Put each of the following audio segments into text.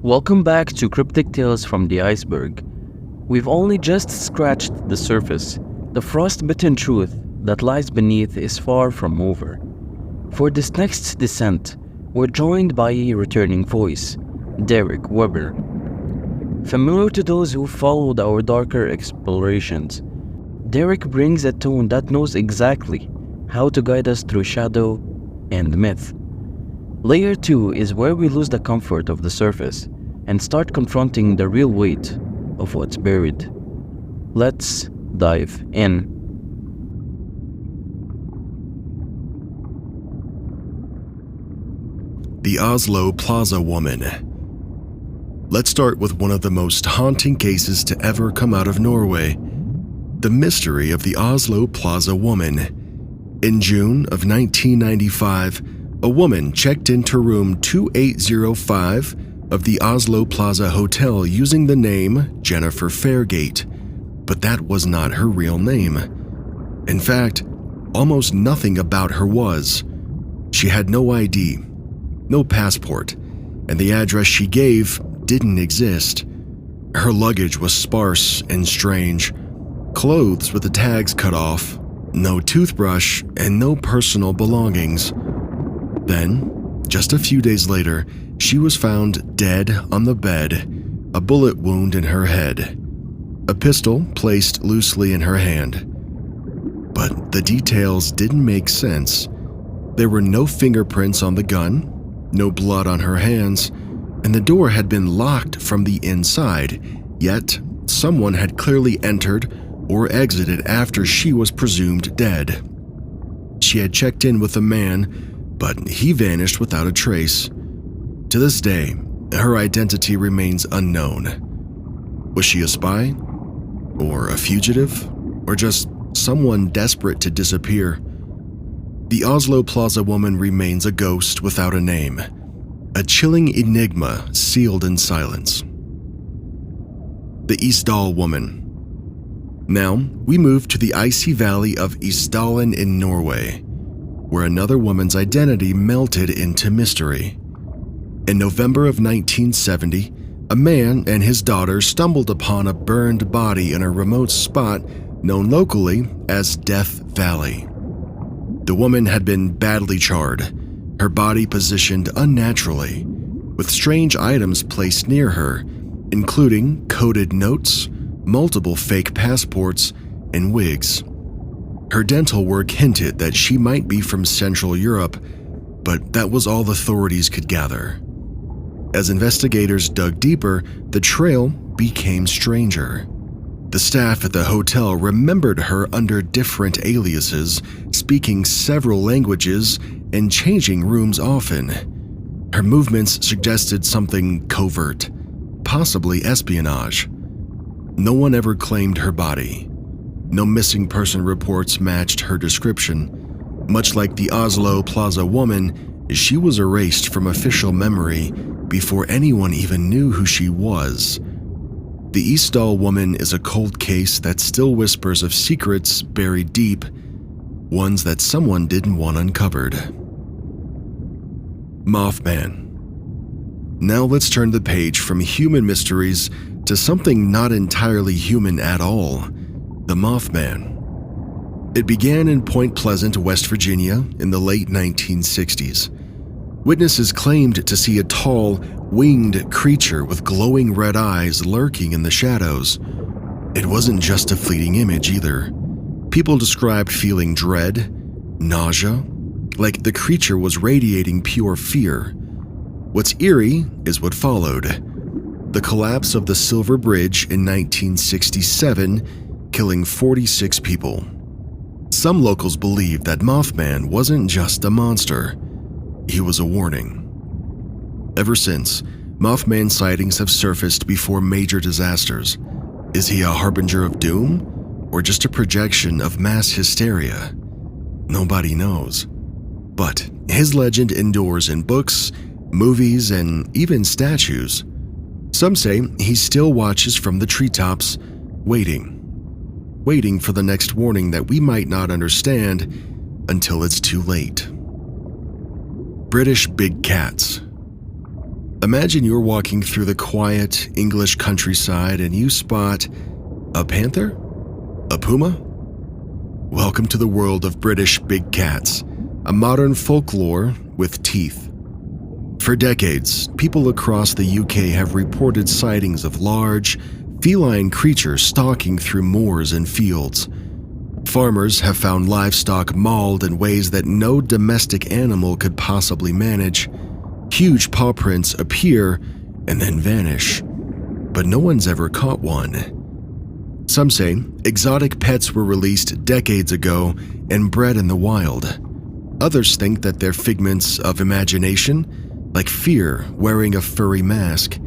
Welcome back to Cryptic Tales from the Iceberg. We've only just scratched the surface. The frostbitten truth that lies beneath is far from over. For this next descent, we're joined by a returning voice, Darek Weber. Familiar to those who followed our darker explorations, Darek brings a tone that knows exactly how to guide us through shadow and myth. Layer 2 is where we lose the comfort of the surface and start confronting the real weight of what's buried. Let's dive in. The Oslo Plaza Woman. Let's start with one of the most haunting cases to ever come out of Norway. The mystery of the Oslo Plaza Woman. In June of 1995, a woman checked into room 2805 of the Oslo Plaza Hotel using the name Jennifer Fairgate, but that was not her real name. In fact, almost nothing about her was. She had no ID, no passport, and the address she gave didn't exist. Her luggage was sparse and strange, clothes with the tags cut off, no toothbrush, and no personal belongings. Then, just a few days later, she was found dead on the bed, a bullet wound in her head, a pistol placed loosely in her hand. But the details didn't make sense. There were no fingerprints on the gun, no blood on her hands, and the door had been locked from the inside, yet someone had clearly entered or exited after she was presumed dead. She had checked in with a man, but he vanished without a trace. To this day, her identity remains unknown. Was she a spy? Or a fugitive? Or just someone desperate to disappear? The Oslo Plaza Woman remains a ghost without a name, a chilling enigma sealed in silence. The Isdal Woman. Now, we move to the icy valley of Isdalen in Norway, where another woman's identity melted into mystery. In November of 1970, a man and his daughter stumbled upon a burned body in a remote spot known locally as Death Valley. The woman had been badly charred, her body positioned unnaturally, with strange items placed near her, including coded notes, multiple fake passports, and wigs. Her dental work hinted that she might be from Central Europe, but that was all authorities could gather. As investigators dug deeper, the trail became stranger. The staff at the hotel remembered her under different aliases, speaking several languages and changing rooms often. Her movements suggested something covert, possibly espionage. No one ever claimed her body. No missing person reports matched her description. Much like the Oslo Plaza Woman, she was erased from official memory before anyone even knew who she was. The Isdal Woman is a cold case that still whispers of secrets buried deep, ones that someone didn't want uncovered. Mothman. Now let's turn the page from human mysteries to something not entirely human at all. The Mothman. It began in Point Pleasant, West Virginia in the late 1960s. Witnesses claimed to see a tall, winged creature with glowing red eyes lurking in the shadows. It wasn't just a fleeting image either. People described feeling dread, nausea, like the creature was radiating pure fear. What's eerie is what followed. The collapse of the Silver Bridge in 1967, killing 46 people. Some locals believed that Mothman wasn't just a monster. He was a warning. Ever since, Mothman sightings have surfaced before major disasters. Is he a harbinger of doom, or just a projection of mass hysteria? Nobody knows. But his legend endures in books, movies, and even statues. Some say he still watches from the treetops, waiting for the next warning that we might not understand until it's too late. British big cats. Imagine you're walking through the quiet English countryside and you spot a panther? A puma? Welcome to the world of British big cats, a modern folklore with teeth. For decades, people across the UK have reported sightings of large, feline creatures stalking through moors and fields. Farmers have found livestock mauled in ways that no domestic animal could possibly manage. Huge paw prints appear and then vanish, but no one's ever caught one. Some say exotic pets were released decades ago and bred in the wild. Others think that they're figments of imagination, like fear wearing a furry mask.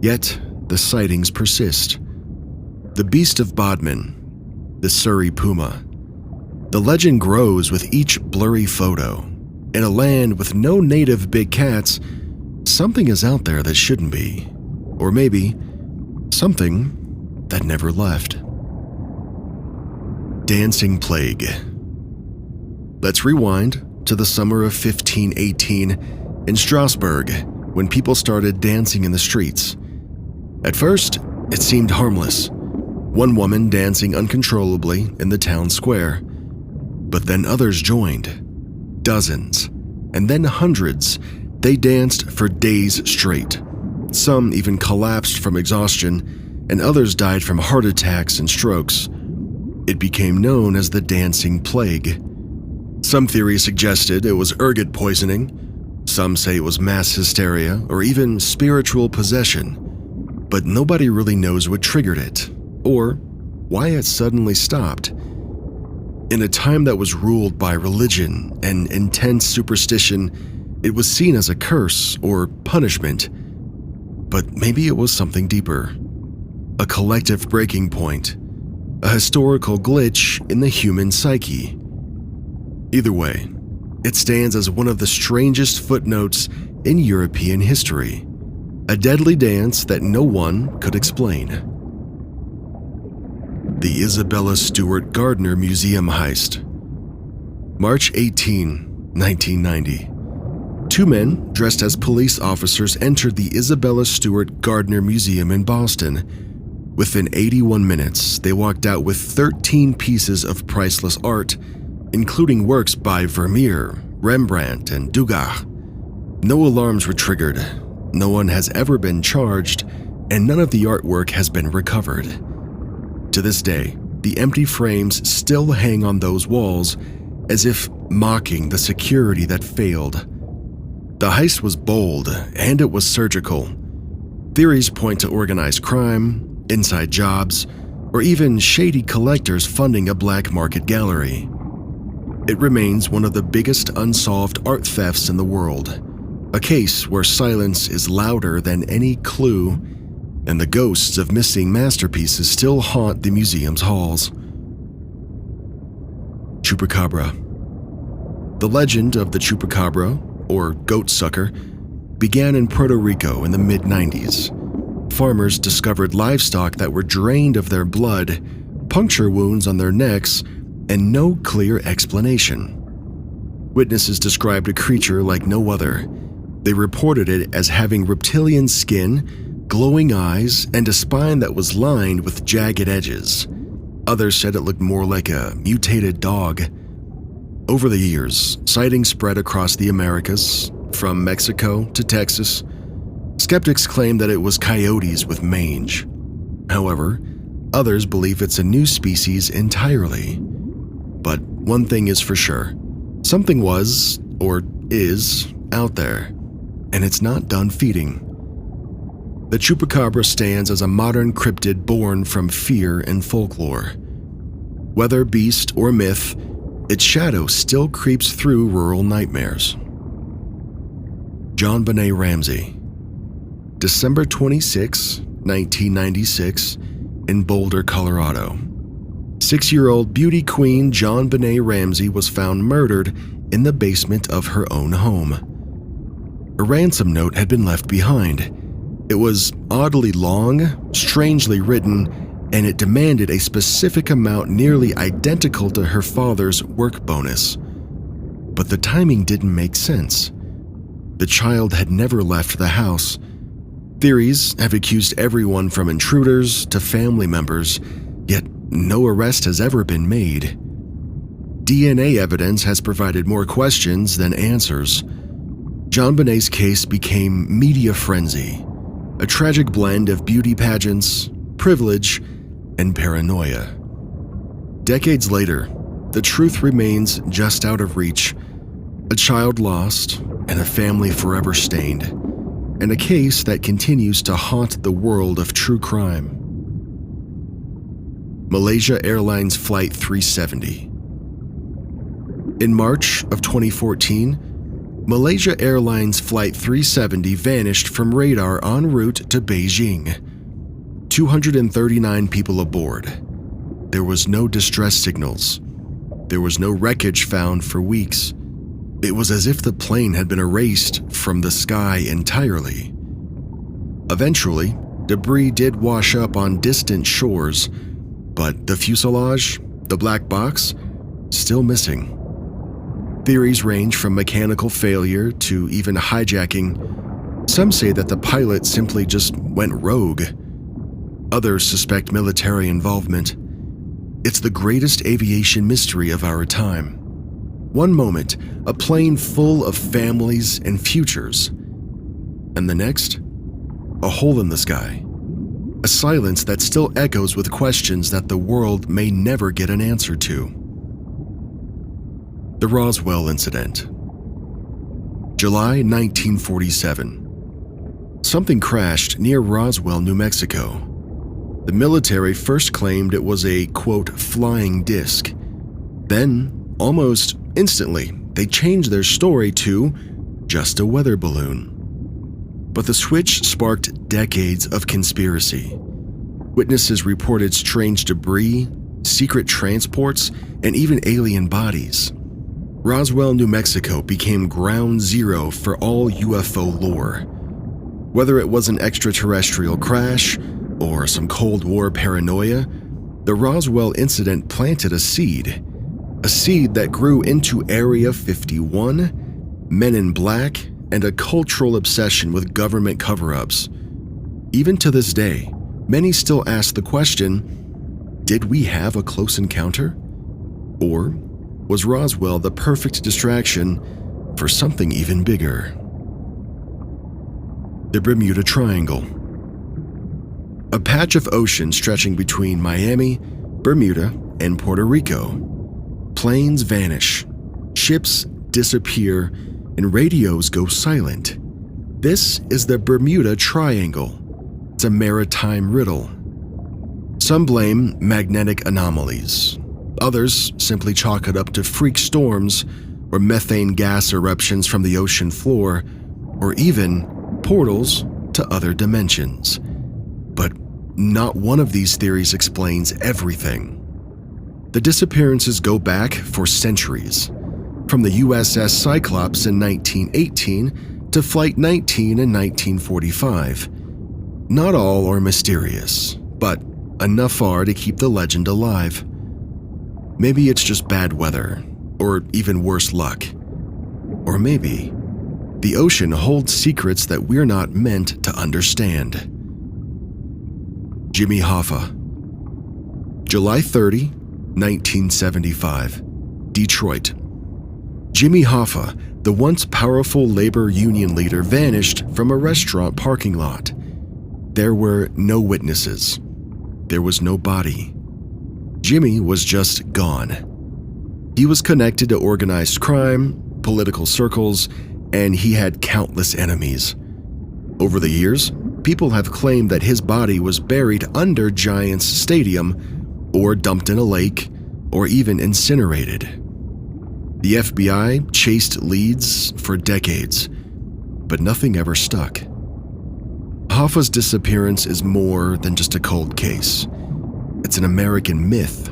Yet, the sightings persist. The Beast of Bodmin, the Surrey Puma. The legend grows with each blurry photo. In a land with no native big cats, something is out there that shouldn't be. Or maybe, something that never left. Dancing Plague. Let's rewind to the summer of 1518 in Strasbourg, when people started dancing in the streets. At first, it seemed harmless. One woman dancing uncontrollably in the town square. But then others joined. Dozens, and then hundreds. They danced for days straight. Some even collapsed from exhaustion, and others died from heart attacks and strokes. It became known as the Dancing Plague. Some theories suggested it was ergot poisoning. Some say it was mass hysteria or even spiritual possession. But nobody really knows what triggered it, or why it suddenly stopped. In a time that was ruled by religion and intense superstition, it was seen as a curse or punishment. But maybe it was something deeper. A collective breaking point. A historical glitch in the human psyche. Either way, it stands as one of the strangest footnotes in European history. A deadly dance that no one could explain. The Isabella Stewart Gardner Museum heist. March 18, 1990. Two men dressed as police officers entered the Isabella Stewart Gardner Museum in Boston. Within 81 minutes, they walked out with 13 pieces of priceless art, including works by Vermeer, Rembrandt, and Degas. No alarms were triggered, no one has ever been charged, and none of the artwork has been recovered. To this day, the empty frames still hang on those walls, as if mocking the security that failed. The heist was bold, and it was surgical. Theories point to organized crime, inside jobs, or even shady collectors funding a black market gallery. It remains one of the biggest unsolved art thefts in the world, a case where silence is louder than any clue, and the ghosts of missing masterpieces still haunt the museum's halls. Chupacabra. The legend of the Chupacabra, or goat sucker, began in Puerto Rico in the mid-90s. Farmers discovered livestock that were drained of their blood, puncture wounds on their necks, and no clear explanation. Witnesses described a creature like no other. They reported it as having reptilian skin, glowing eyes, and a spine that was lined with jagged edges. Others said it looked more like a mutated dog. Over the years, sightings spread across the Americas, from Mexico to Texas. Skeptics claim that it was coyotes with mange. However, others believe it's a new species entirely. But one thing is for sure, something was, or is, out there, and it's not done feeding. The Chupacabra stands as a modern cryptid born from fear and folklore. Whether beast or myth, its shadow still creeps through rural nightmares. JonBenet Ramsey. December 26, 1996, in Boulder, Colorado. 6-year-old beauty queen JonBenet Ramsey was found murdered in the basement of her own home. A ransom note had been left behind. It was oddly long, strangely written, and it demanded a specific amount nearly identical to her father's work bonus. But the timing didn't make sense. The child had never left the house, Theories have accused everyone from intruders to family members, yet no arrest has ever been made. DNA evidence has provided more questions than answers. JonBenét's case became media frenzy, a tragic blend of beauty pageants, privilege, and paranoia. Decades later, the truth remains just out of reach. A child lost and a family forever stained, and a case that continues to haunt the world of true crime. Malaysia Airlines Flight 370. In March of 2014, Malaysia Airlines Flight 370 vanished from radar en route to Beijing. 239 people aboard. There was no distress signals. There was no wreckage found for weeks. It was as if the plane had been erased from the sky entirely. Eventually, debris did wash up on distant shores, but the fuselage, the black box, still missing. Theories range from mechanical failure to even hijacking. Some say that the pilot simply just went rogue. Others suspect military involvement. It's the greatest aviation mystery of our time. One moment, a plane full of families and futures. And the next, a hole in the sky. A silence that still echoes with questions that the world may never get an answer to. The Roswell Incident. July 1947. Something crashed near Roswell, New Mexico. The military first claimed it was a, quote, flying disc. Then, almost instantly, they changed their story to just a weather balloon. But the switch sparked decades of conspiracy. Witnesses reported strange debris, secret transports, and even alien bodies. Roswell, New Mexico became ground zero for all UFO lore. Whether it was an extraterrestrial crash or some Cold War paranoia, the Roswell incident planted a seed that grew into Area 51, Men in Black, and a cultural obsession with government cover-ups. Even to this day, many still ask the question, did we have a close encounter? Or was Roswell the perfect distraction for something even bigger? The Bermuda Triangle. A patch of ocean stretching between Miami, Bermuda, and Puerto Rico. Planes vanish, ships disappear, and radios go silent. This is the Bermuda Triangle. It's a maritime riddle. Some blame magnetic anomalies. Others simply chalk it up to freak storms or methane gas eruptions from the ocean floor, or even portals to other dimensions. But not one of these theories explains everything. The disappearances go back for centuries, from the USS Cyclops in 1918 to Flight 19 in 1945. Not all are mysterious, but enough are to keep the legend alive. Maybe it's just bad weather, or even worse luck. Or maybe the ocean holds secrets that we're not meant to understand. Jimmy Hoffa. July 30, 1975, Detroit. Jimmy Hoffa, the once powerful labor union leader, vanished from a restaurant parking lot. There were no witnesses. There was no body. Jimmy was just gone. He was connected to organized crime, political circles, and he had countless enemies. Over the years, people have claimed that his body was buried under Giants Stadium, or dumped in a lake, or even incinerated. The FBI chased leads for decades, but nothing ever stuck. Hoffa's disappearance is more than just a cold case. It's an American myth.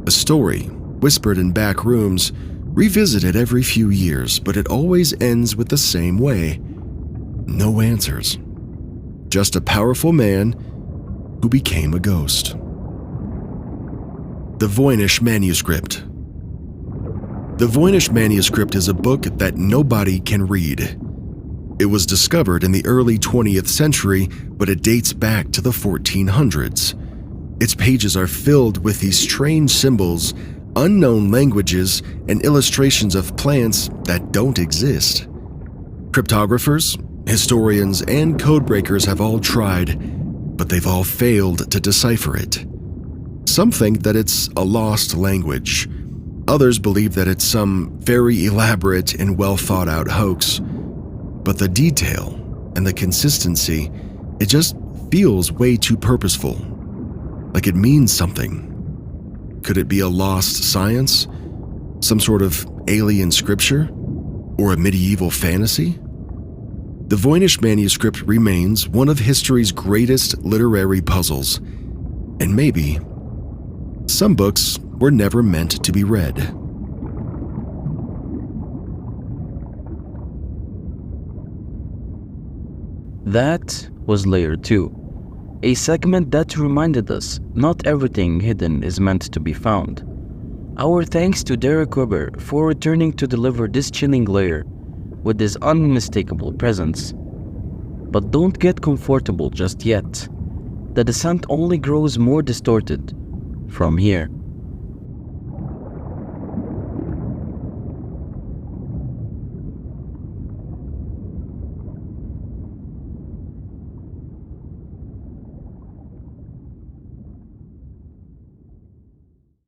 A story whispered in back rooms, revisited every few years, but it always ends with the same way. No answers. Just a powerful man who became a ghost. The Voynich Manuscript. The Voynich Manuscript is a book that nobody can read. It was discovered in the early 20th century, but it dates back to the 1400s. Its pages are filled with these strange symbols, unknown languages, and illustrations of plants that don't exist. Cryptographers, historians, and codebreakers have all tried, but they've all failed to decipher it. Some think that it's a lost language. Others believe that it's some very elaborate and well-thought-out hoax. But the detail and the consistency, it just feels way too purposeful. Like it means something. Could it be a lost science? Some sort of alien scripture? Or a medieval fantasy? The Voynich manuscript remains one of history's greatest literary puzzles. And maybe some books were never meant to be read. That was Layer 2, a segment that reminded us not everything hidden is meant to be found. Our thanks to Darek Weber for returning to deliver this chilling layer with his unmistakable presence. But don't get comfortable just yet. The descent only grows more distorted from here.